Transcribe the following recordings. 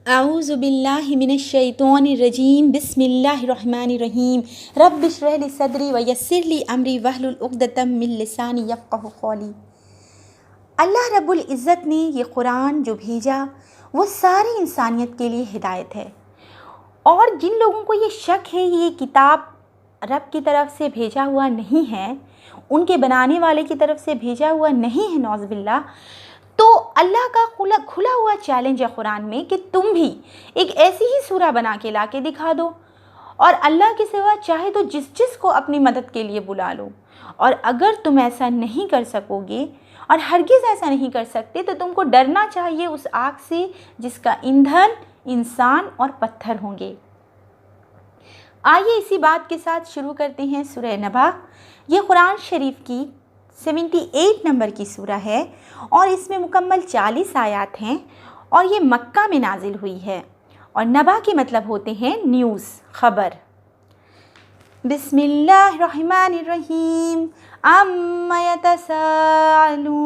اعوذ باللہ من الشیطان الرجیم بسم اللہ الرحمن الرحیم رب اشرح لی صدری ویسر لی امری واحلل عقدۃ من لسانی یفقہوا قولی۔ اللہ رب العزت نے یہ قرآن جو بھیجا وہ ساری انسانیت کے لیے ہدایت ہے، اور جن لوگوں کو یہ شک ہے یہ کتاب رب کی طرف سے بھیجا ہوا نہیں ہے، ان کے بنانے والے کی طرف سے بھیجا ہوا نہیں ہے نعوذ باللہ، تو اللہ کا کھلا ہوا چیلنج ہے قرآن میں کہ تم بھی ایک ایسی ہی سورہ بنا کے لا کے دکھا دو، اور اللہ کے سوا چاہے تو جس کو اپنی مدد کے لیے بلا لو، اور اگر تم ایسا نہیں کر سکو گے اور ہرگز ایسا نہیں کر سکتے تو تم کو ڈرنا چاہیے اس آگ سے جس کا ایندھن انسان اور پتھر ہوں گے۔ آئیے اسی بات کے ساتھ شروع کرتے ہیں سورہ نبا۔ یہ قرآن شریف کی 78 نمبر کی سورہ ہے اور اس میں مکمل 40 آیات ہیں، اور یہ مکہ میں نازل ہوئی ہے، اور نبا کے مطلب ہوتے ہیں نیوز، خبر۔ بسم اللہ الرحمن الرحیم عَمَّ يَتَسَاءَلُونَ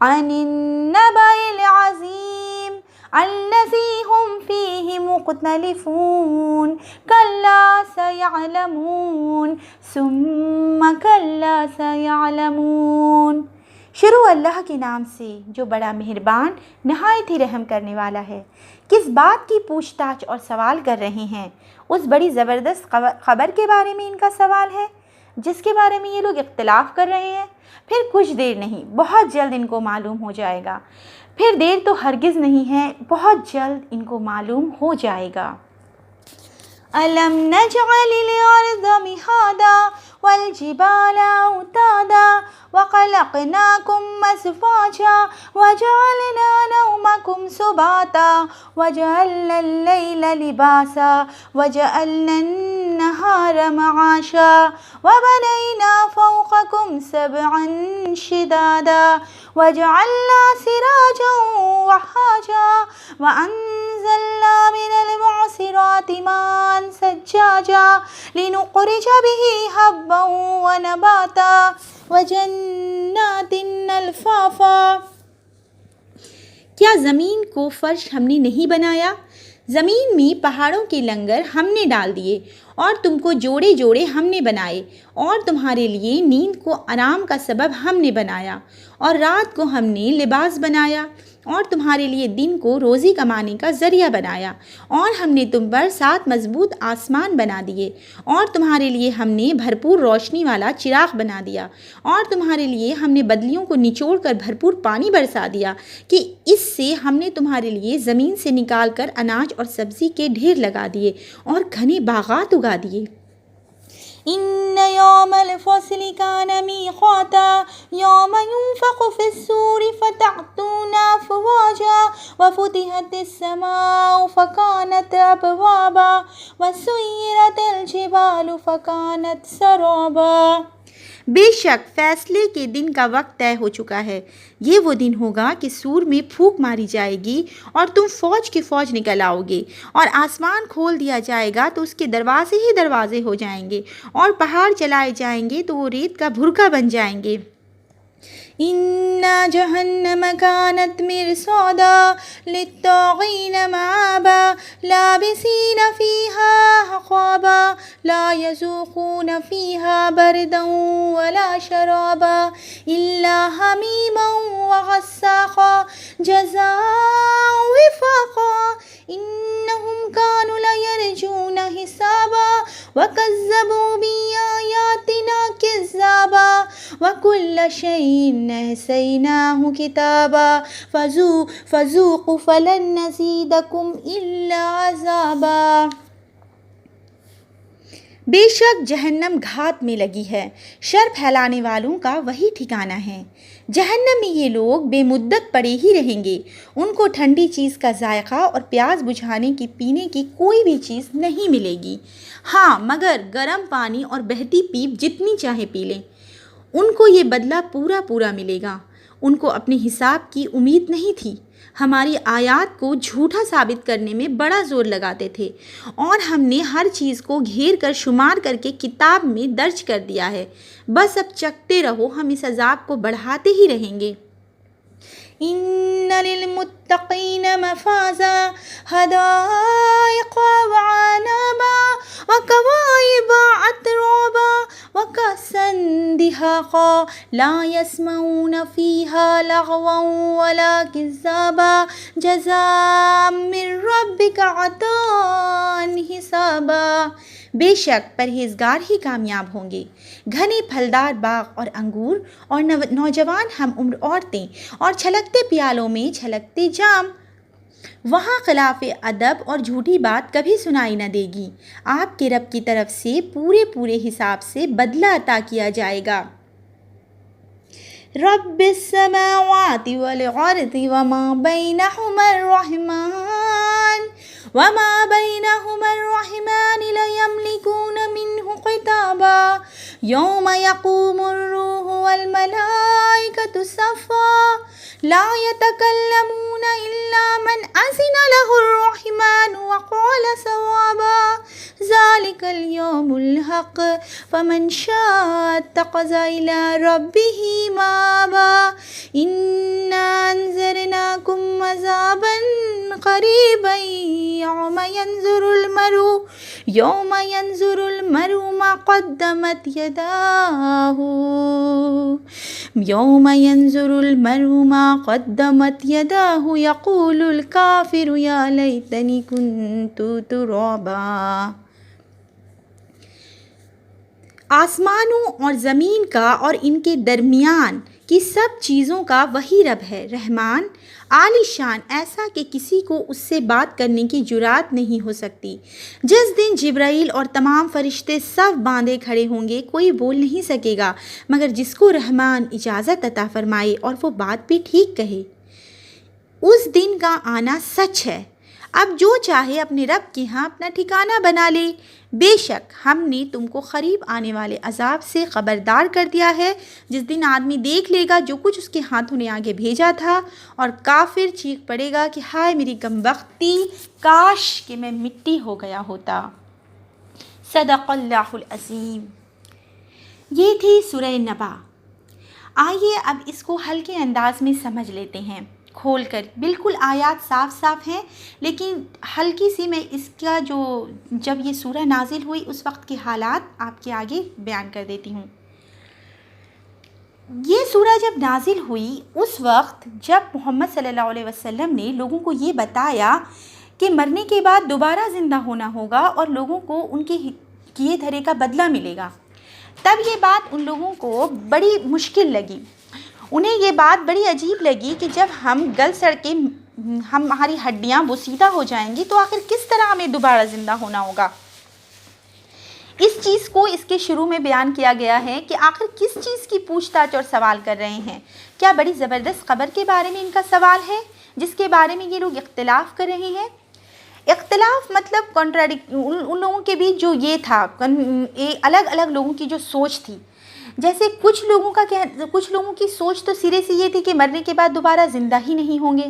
عَنِ النَّبَإِ الْعَظِيمِ الَّذِي هُمْ فِيهِ مُخْتَلِفُونَ كَلَّا سَيَعْلَمُونَ ثُمَّ كَلَّا سَيَعْلَمُونَ۔ شروع اللہ کے نام سے جو بڑا مہربان نہایت ہی رحم کرنے والا ہے۔ کس بات کی پوچھ تاچھ اور سوال کر رہے ہیں؟ اس بڑی زبردست خبر کے بارے میں ان کا سوال ہے جس کے بارے میں یہ لوگ اختلاف کر رہے ہیں۔ پھر کچھ دیر نہیں، بہت جلد ان کو معلوم ہو جائے گا۔ پھر دیر تو ہرگز نہیں ہے، بہت جلد ان کو معلوم ہو جائے گا۔ أَلَمْ نَجْعَلِ الْأَرْضَ مِهَادًا وَالْجِبَالَ أَوْتَادًا وَخَلَقْنَاكُمْ أَزْوَاجًا وَجَعَلْنَا نَوْمَكُمْ سُبَاتًا وَجَعَلْنَا اللَّيْلَ لِبَاسًا وَجَعَلْنَا النَّهَارَ مَعَاشًا وَبَنَيْنَا فَوْقَكُمْ سَبْعًا شِدَادًا وَجَعَلْنَا سِرَاجًا وَهَّاجًا وَأَنزَلْنَا مِنَ الْمُعْصِرَاتِ مَاءً ثَجَّاجًا لِنُخْرِجَ بِهِ حَبًّا وَنَبَاتًا وَجَنَّاتٍ أَلْفَافًا۔ کیا زمین کو فرش ہم نے نہیں بنایا؟ زمین میں پہاڑوں کے لنگر ہم نے ڈال دیے، اور تم کو جوڑے جوڑے ہم نے بنائے، اور تمہارے لیے نیند کو آرام کا سبب ہم نے بنایا، اور رات کو ہم نے لباس بنایا، اور تمہارے لیے دن کو روزی کمانے کا ذریعہ بنایا، اور ہم نے تم پر 7 مضبوط آسمان بنا دیے، اور تمہارے لیے ہم نے بھرپور روشنی والا چراغ بنا دیا، اور تمہارے لیے ہم نے بدلیوں کو نچوڑ کر بھرپور پانی برسا دیا کہ اس سے ہم نے تمہارے لیے زمین سے نکال کر اناج اور سبزی کے ڈھیر لگا دیے اور گھنے باغات اگا دیے۔ إِنَّ يَوْمَ الْفَصْلِ كَانَ مِيقَاتًا يَوْمَ يُنفَخُ فِي الصُّورِ فَتَأْتُونَ أَفْوَاجًا وَفُتِحَتِ السَّمَاءُ فَكَانَتْ أَبْوَابًا وَسُيِّرَتِ الْجِبَالُ فَكَانَتْ سَرَابًا۔ بے شک فیصلے کے دن کا وقت طے ہو چکا ہے۔ یہ وہ دن ہوگا کہ سور میں پھونک ماری جائے گی اور تم فوج کی فوج نکل آؤ گے، اور آسمان کھول دیا جائے گا تو اس کے دروازے ہی دروازے ہو جائیں گے، اور پہاڑ چلائے جائیں گے تو وہ ریت کا بھرکا بن جائیں گے۔ إِنَّ جَهَنَّمَ كَانَتْ مِرْصَادًا لِلطَّاغِينَ مَآبًا لَابِثِينَ فِيهَا أَحْقَابًا لَا يَذُوقُونَ فِيهَا بَرْدًا وَلَا شَرَابًا إِلَّا حَمِيمًا وَغَسَّاقًا جَزَاءً وِفَاقًا إِنَّهُمْ كَانُوا لَا يَرْجُونَ حِسَابًا وَكَذَّبُوا بِآيَاتِنَا كِذَّابًا وَكُلَّ شَيْءٍ أَحْصَيْنَاهُ كِتَابًا فَذُوقُوا فَلَن نَّزِيدَكُمْ إِلَّا عَذَابًا۔ بے شک جہنم گھات میں لگی ہے، شر پھیلانے والوں کا وہی ٹھکانہ ہے۔ جہنم میں یہ لوگ بے مدت پڑے ہی رہیں گے، ان کو ٹھنڈی چیز کا ذائقہ اور پیاس بجھانے کی پینے کی کوئی بھی چیز نہیں ملے گی، ہاں مگر گرم پانی اور بہتی پیپ جتنی چاہے پی لیں۔ ان کو یہ بدلہ پورا پورا ملے گا۔ ان کو اپنے حساب کی امید نہیں تھی، ہماری آیات کو جھوٹا ثابت کرنے میں بڑا زور لگاتے تھے، اور ہم نے ہر چیز کو گھیر کر شمار کر کے کتاب میں درج کر دیا ہے، بس اب چکھتے رہو، ہم اس عذاب کو بڑھاتے ہی رہیں گے۔ إن للمتقين مفازا حدائق وعنبا وكواعب أترابا وكأسا دهاقا لا يسمعون فيها لغوا ولا كذابا جزاء من ربك عطاء حسابا۔ بے شک پرہیزگار ہی کامیاب ہوں گے۔ گھنے پھلدار باغ اور انگور اور نوجوان ہم عمر عورتیں اور چھلکتے پیالوں میں چھلکتے جام، وہاں خلاف ادب اور جھوٹی بات کبھی سنائی نہ دے گی۔ آپ کے رب کی طرف سے پورے حساب سے بدلہ عطا کیا جائے گا۔ رب السماوات والارض وما بینہما الرحمن لا یملکون منہ خطابا یوم یقوم الروح والملائکۃ صفا لا یتکلمون الا من اذن له الرحمن وقال صوابا ذلک الیوم الحق فمن شاء اتخذ الی ربہ مآبا انا انذرناکم عذابا قریبا یوم ینظر المرء ما قدمت یداہ یقول الکافر یا لیتنی کنت ترابا۔ آسمانوں اور زمین کا اور ان کے درمیان کی سب چیزوں کا وہی رب ہے، رحمان، عالی شان، ایسا کہ کسی کو اس سے بات کرنے کی جرات نہیں ہو سکتی۔ جس دن جبرائیل اور تمام فرشتے صف باندھے کھڑے ہوں گے، کوئی بول نہیں سکے گا مگر جس کو رحمان اجازت عطا فرمائے اور وہ بات بھی ٹھیک کہے۔ اس دن کا آنا سچ ہے، اب جو چاہے اپنے رب کے ہاں اپنا ٹھکانہ بنا لے۔ بے شک ہم نے تم کو قریب آنے والے عذاب سے خبردار کر دیا ہے، جس دن آدمی دیکھ لے گا جو کچھ اس کے ہاتھوں نے آگے بھیجا تھا، اور کافر چیخ پڑے گا کہ ہائے میری کمبختی، کاش کہ میں مٹی ہو گیا ہوتا۔ صدق اللہ العظیم۔ یہ تھی سورہ نبا۔ آئیے اب اس کو ہلکے انداز میں سمجھ لیتے ہیں کھول کر۔ بالکل آیات صاف ہیں، لیکن ہلکی سی میں اس کا جب یہ سورہ نازل ہوئی اس وقت کے حالات آپ کے آگے بیان کر دیتی ہوں۔ یہ سورہ جب نازل ہوئی اس وقت جب محمد صلی اللہ علیہ وسلم نے لوگوں کو یہ بتایا کہ مرنے کے بعد دوبارہ زندہ ہونا ہوگا اور لوگوں کو ان کے کیے دھرے کا بدلہ ملے گا، تب یہ بات ان لوگوں کو بڑی مشکل لگی۔ انہیں یہ بات بڑی عجیب لگی کہ جب ہم گل سڑ کے ہماری ہڈیاں بوسیدہ ہو جائیں گی تو آخر کس طرح ہمیں دوبارہ زندہ ہونا ہوگا۔ اس چیز کو اس کے شروع میں بیان کیا گیا ہے کہ آخر کس چیز کی پوچھ تاچھ اور سوال کر رہے ہیں۔ کیا بڑی زبردست خبر کے بارے میں ان کا سوال ہے جس کے بارے میں یہ لوگ اختلاف کر رہے ہیں؟ اختلاف مطلب ان لوگوں کے بیچ جو یہ تھا، الگ الگ لوگوں کی جو سوچ تھی۔ جیسے کچھ لوگوں کی سوچ تو سرے سے یہ تھی کہ مرنے کے بعد دوبارہ زندہ ہی نہیں ہوں گے،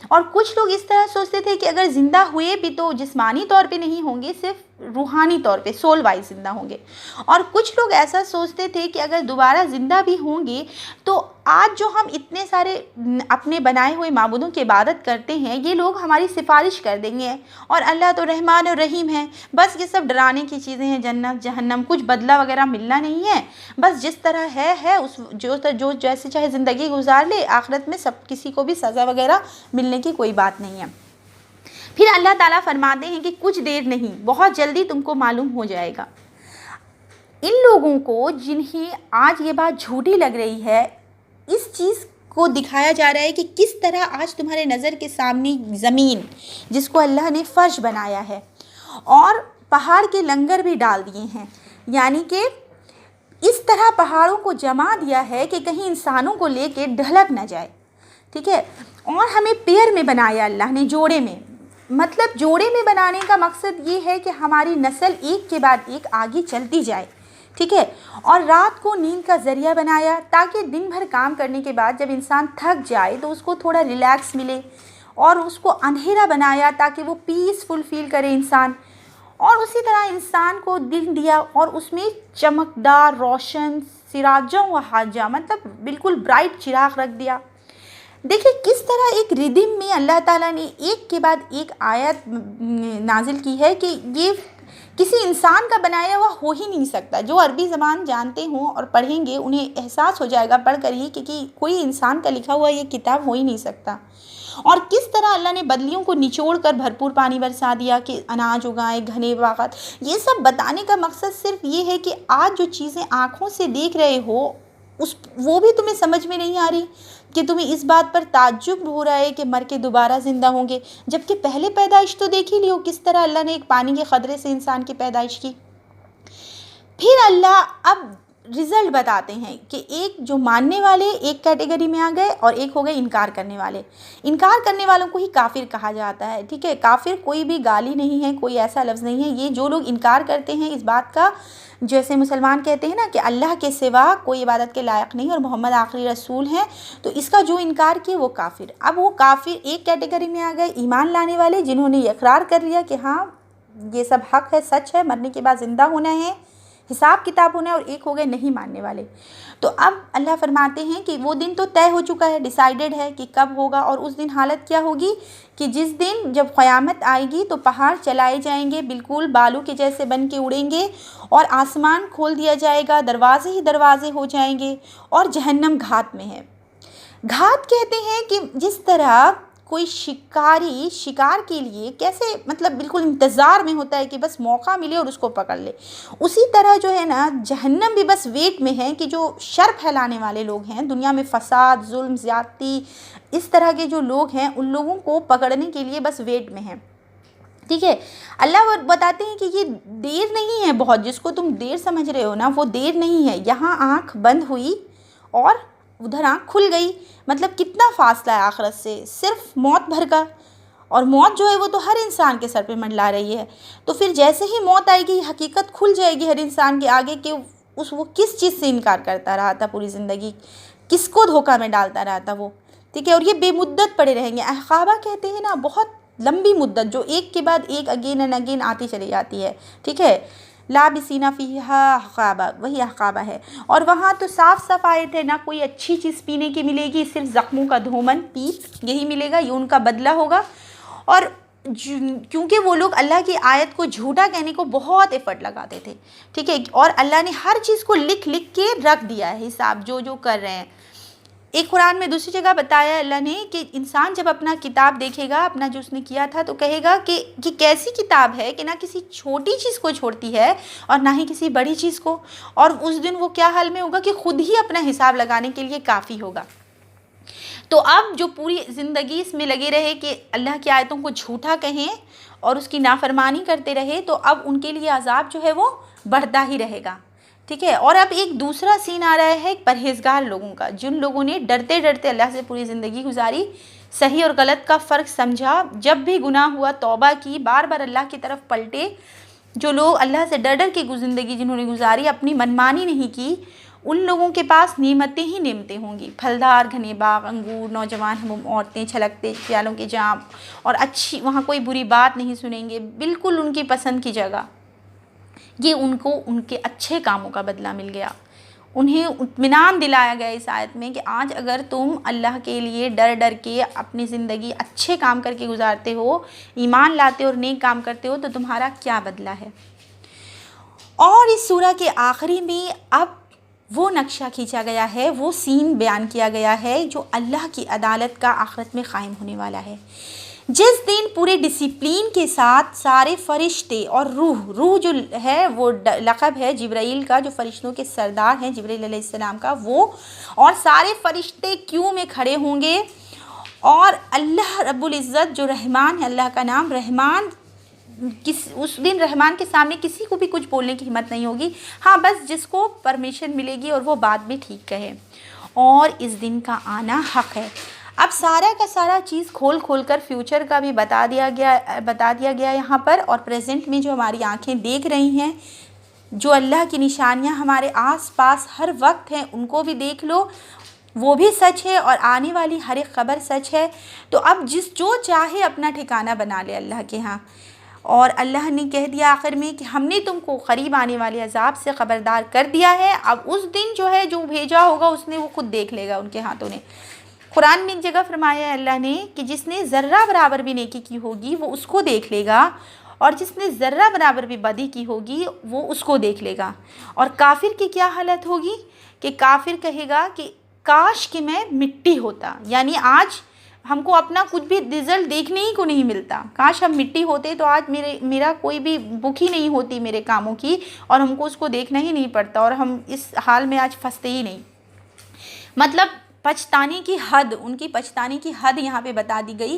اور کچھ لوگ اس طرح سوچتے تھے کہ اگر زندہ ہوئے بھی تو جسمانی طور پہ نہیں ہوں گے، صرف روحانی طور پہ سول وائز زندہ ہوں گے۔ اور کچھ لوگ ایسا سوچتے تھے کہ اگر دوبارہ زندہ بھی ہوں گے تو آج جو ہم اتنے سارے اپنے بنائے ہوئے معبودوں کی عبادت کرتے ہیں، یہ لوگ ہماری سفارش کر دیں گے، اور اللہ تو رحمان اور رحیم ہے، بس یہ سب ڈرانے کی چیزیں ہیں، جنت جہنم، کچھ بدلہ وغیرہ ملنا نہیں ہے، بس جس طرح ہے جو جیسے چاہے زندگی گزار لے، آخرت میں سب کسی کو بھی سزا وغیرہ ملنے کی کوئی بات نہیں ہے۔ پھر اللہ تعالیٰ فرماتے ہیں کہ کچھ دیر نہیں، بہت جلدی تم کو معلوم ہو جائے گا۔ ان لوگوں کو جنہیں آج یہ بات جھوٹی لگ رہی ہے، اس چیز کو دکھایا جا رہا ہے کہ کس طرح آج تمہارے نظر کے سامنے زمین، جس کو اللہ نے فرش بنایا ہے، اور پہاڑ کے لنگر بھی ڈال دیے ہیں، یعنی کہ اس طرح پہاڑوں کو جما دیا ہے کہ کہیں انسانوں کو لے کے ڈھلک نہ جائے، ٹھیک ہے۔ اور ہمیں پیر میں بنایا اللہ نے، جوڑے میں، مطلب جوڑے میں بنانے کا مقصد یہ ہے کہ ہماری نسل ایک کے بعد ایک آگے چلتی جائے، ٹھیک ہے۔ اور رات کو نیند کا ذریعہ بنایا تاکہ دن بھر کام کرنے کے بعد جب انسان تھک جائے تو اس کو تھوڑا ریلیکس ملے، اور اس کو اندھیرا بنایا تاکہ وہ پیسفل فیل کرے انسان، اور اسی طرح انسان کو دن دیا اور اس میں چمکدار روشن سراجوں و حاجہ، مطلب بالکل برائٹ چراغ رکھ دیا دیکھیں کس طرح ایک ردم میں اللہ تعالیٰ نے ایک کے بعد ایک آیت نازل کی ہے کہ یہ کسی انسان کا بنایا ہوا ہو ہی نہیں سکتا. جو عربی زبان جانتے ہوں اور پڑھیں گے انہیں احساس ہو جائے گا پڑھ کر ہی کہ کوئی انسان کا لکھا ہوا یہ کتاب ہو ہی نہیں سکتا. اور کس طرح اللہ نے بدلیوں کو نچوڑ کر بھرپور پانی برسا دیا کہ اناج اگائے، گھنے باغات. یہ سب بتانے کا مقصد صرف یہ ہے کہ آج جو چیزیں آنکھوں سے دیکھ رہے ہو وہ بھی تمہیں سمجھ میں نہیں آ رہی، کہ تمہیں اس بات پر تعجب ہو رہا ہے کہ مر کے دوبارہ زندہ ہوں گے، جبکہ پہلے پیدائش تو دیکھ ہی لیو کس طرح اللہ نے ایک پانی کے قطرے سے انسان کی پیدائش کی. پھر اللہ اب رزلٹ بتاتے ہیں کہ ایک جو ماننے والے ایک کیٹیگری میں آ گئے اور ایک ہو گئے انکار کرنے والے. انکار کرنے والوں کو ہی کافر کہا جاتا ہے. ٹھیک ہے، کافر کوئی بھی گالی نہیں ہے، کوئی ایسا لفظ نہیں ہے. یہ جو لوگ انکار کرتے ہیں اس بات کا، جیسے مسلمان کہتے ہیں نا کہ اللہ کے سوا کوئی عبادت کے لائق نہیں اور محمد آخری رسول ہیں، تو اس کا جو انکار کیا وہ کافر. اب وہ کافر ایک کیٹیگری میں آ گئے ایمان لانے والے، جنہوں نے یہ اقرار کر لیا کہ ہاں یہ سب حق ہے، سچ ہے، مرنے کے بعد زندہ ہونا ہے، حساب کتاب ہونا ہے. اور ایک ہو گئے نہیں ماننے والے. تو اب اللہ فرماتے ہیں کہ وہ دن تو طے ہو چکا ہے، ڈیسائیڈڈ ہے کہ کب ہوگا. اور اس دن حالت کیا ہوگی کہ جس دن جب قیامت آئے گی تو پہاڑ چلائے جائیں گے، بالکل بالوں کے جیسے بن کے اڑیں گے، اور آسمان کھول دیا جائے گا، دروازے ہی دروازے ہو جائیں گے، اور جہنم گھات میں ہے. گھات کہتے ہیں کہ جس طرح کوئی شکاری شکار کے لیے کیسے مطلب بالکل انتظار میں ہوتا ہے کہ بس موقع ملے اور اس کو پکڑ لے، اسی طرح جو ہے نا جہنم بھی بس ویٹ میں ہے کہ جو شر پھیلانے والے لوگ ہیں دنیا میں، فساد، ظلم، زیادتی، اس طرح کے جو لوگ ہیں ان لوگوں کو پکڑنے کے لیے بس ویٹ میں ہیں. ٹھیک ہے، اللہ بتاتے ہیں کہ یہ دیر نہیں ہے بہت، جس کو تم دیر سمجھ رہے ہو نا وہ دیر نہیں ہے. یہاں آنکھ بند ہوئی اور ادھر آنکھ کھل گئی، مطلب کتنا فاصلہ ہے آخرت سے، صرف موت بھر کا. اور موت جو ہے وہ تو ہر انسان کے سر پہ منڈلا رہی ہے. تو پھر جیسے ہی موت آئے گی حقیقت کھل جائے گی ہر انسان کے آگے کہ وہ کس چیز سے انکار کرتا رہا تھا پوری زندگی، کس کو دھوکہ میں ڈالتا رہا تھا وہ. ٹھیک ہے، اور یہ بے مدت پڑے رہیں گے. احقابہ کہتے ہیں نا بہت لمبی مدت، جو ایک کے بعد ایک اگین اینڈ اگین آتی چلی جاتی ہے. ٹھیک ہے، لابسین فیہا احقابہ، وہی احقابہ ہے. اور وہاں تو صاف صاف آیت ہے، نہ کوئی اچھی چیز پینے کی ملے گی، صرف زخموں کا دھومن پیپ یہی ملے گا، یہ ان کا بدلہ ہوگا. اور کیونکہ وہ لوگ اللہ کی آیت کو جھوٹا کہنے کو بہت ایفرٹ لگاتے تھے. ٹھیک ہے، اور اللہ نے ہر چیز کو لکھ کے رکھ دیا ہے حساب جو کر رہے ہیں. ایک قرآن میں دوسری جگہ بتایا اللہ نے کہ انسان جب اپنا کتاب دیکھے گا، اپنا جو اس نے کیا تھا، تو کہے گا کہ کیسی کتاب ہے کہ نہ کسی چھوٹی چیز کو چھوڑتی ہے اور نہ ہی کسی بڑی چیز کو. اور اس دن وہ کیا حال میں ہوگا کہ خود ہی اپنا حساب لگانے کے لیے کافی ہوگا. تو اب جو پوری زندگی اس میں لگے رہے کہ اللہ کی آیتوں کو جھوٹا کہیں اور اس کی نافرمانی کرتے رہے، تو اب ان کے لیے عذاب جو ہے وہ بڑھتا ہی رہے گا. ٹھیک ہے، اور اب ایک دوسرا سین آ رہا ہے پرہیزگار لوگوں کا، جن لوگوں نے ڈرتے ڈرتے اللہ سے پوری زندگی گزاری، صحیح اور غلط کا فرق سمجھا، جب بھی گناہ ہوا توبہ کی، بار بار اللہ کی طرف پلٹے. جو لوگ اللہ سے ڈر کے زندگی جنہوں نے گزاری، اپنی منمانی نہیں کی، ان لوگوں کے پاس نعمتیں ہی نعمتیں ہوں گی. پھلدار گھنے باغ، انگور، نوجوان ہم عورتیں، چھلکتے پیالوں کے جام، اور اچھی وہاں کوئی بری بات نہیں سنیں گے، بالکل ان کی پسند کی جگہ. یہ ان کو ان کے اچھے کاموں کا بدلہ مل گیا. انہیں اطمینان دلایا گیا اس آیت میں کہ آج اگر تم اللہ کے لیے ڈر کے اپنی زندگی اچھے کام کر کے گزارتے ہو، ایمان لاتے اور نیک کام کرتے ہو، تو تمہارا کیا بدلہ ہے. اور اس سورہ کے آخری میں اب وہ نقشہ کھینچا گیا ہے، وہ سین بیان کیا گیا ہے جو اللہ کی عدالت کا آخرت میں قائم ہونے والا ہے. جس دن پورے ڈسپلین کے ساتھ سارے فرشتے اور روح جو ہے وہ لقب ہے جبرائیل کا، جو فرشتوں کے سردار ہیں جبرائیل علیہ السلام کا، وہ اور سارے فرشتے کیوں میں کھڑے ہوں گے. اور اللہ رب العزت جو رحمان ہے، اللہ کا نام رحمان، اس دن رحمان کے سامنے کسی کو بھی کچھ بولنے کی ہمت نہیں ہوگی. ہاں بس جس کو پرمیشن ملے گی اور وہ بات بھی ٹھیک کہے. اور اس دن کا آنا حق ہے. اب سارا کا سارا چیز کھول کر فیوچر کا بھی بتا دیا گیا یہاں پر، اور پریزنٹ میں جو ہماری آنکھیں دیکھ رہی ہیں، جو اللہ کی نشانیاں ہمارے آس پاس ہر وقت ہیں، ان کو بھی دیکھ لو، وہ بھی سچ ہے، اور آنے والی ہر ایک خبر سچ ہے. تو اب جو چاہے اپنا ٹھکانہ بنا لے اللہ کے ہاں. اور اللہ نے کہہ دیا آخر میں کہ ہم نے تم کو قریب آنے والے عذاب سے خبردار کر دیا ہے. اب اس دن جو ہے جو بھیجا ہوگا اس نے وہ خود دیکھ لے گا ان کے ہاتھوں نے. قرآن میں ایک جگہ فرمایا ہے اللہ نے کہ جس نے ذرہ برابر بھی نیکی کی ہوگی وہ اس کو دیکھ لے گا، اور جس نے ذرہ برابر بھی بدی کی ہوگی وہ اس کو دیکھ لے گا۔ اور کافر کی کیا حالت ہوگی کہ کافر کہے گا کہ کاش کہ میں مٹی ہوتا، یعنی آج ہم کو اپنا کچھ بھی رزلٹ دیکھنے ہی کو نہیں ملتا، کاش ہم مٹی ہوتے تو آج میرا کوئی بھی بک ہی نہیں ہوتی میرے کاموں کی، اور ہم کو اس کو دیکھنا ہی نہیں پڑتا، اور ہم اس حال میں آج پھنستے ہی نہیں۔ مطلب پچھتانے کی حد، ان کی پچھتانے کی حد یہاں پہ بتا دی گئی۔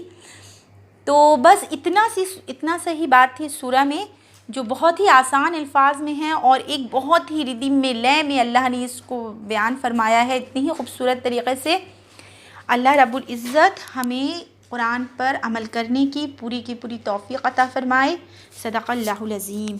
تو بس اتنا سا ہی بات تھی سورہ میں، جو بہت ہی آسان الفاظ میں ہیں، اور ایک بہت ہی ردم میں لے میں اللہ نے اس کو بیان فرمایا ہے اتنی ہی خوبصورت طریقے سے۔ اللہ رب العزت ہمیں قرآن پر عمل کرنے کی پوری توفیق عطا فرمائے۔ صدق اللہ العظیم۔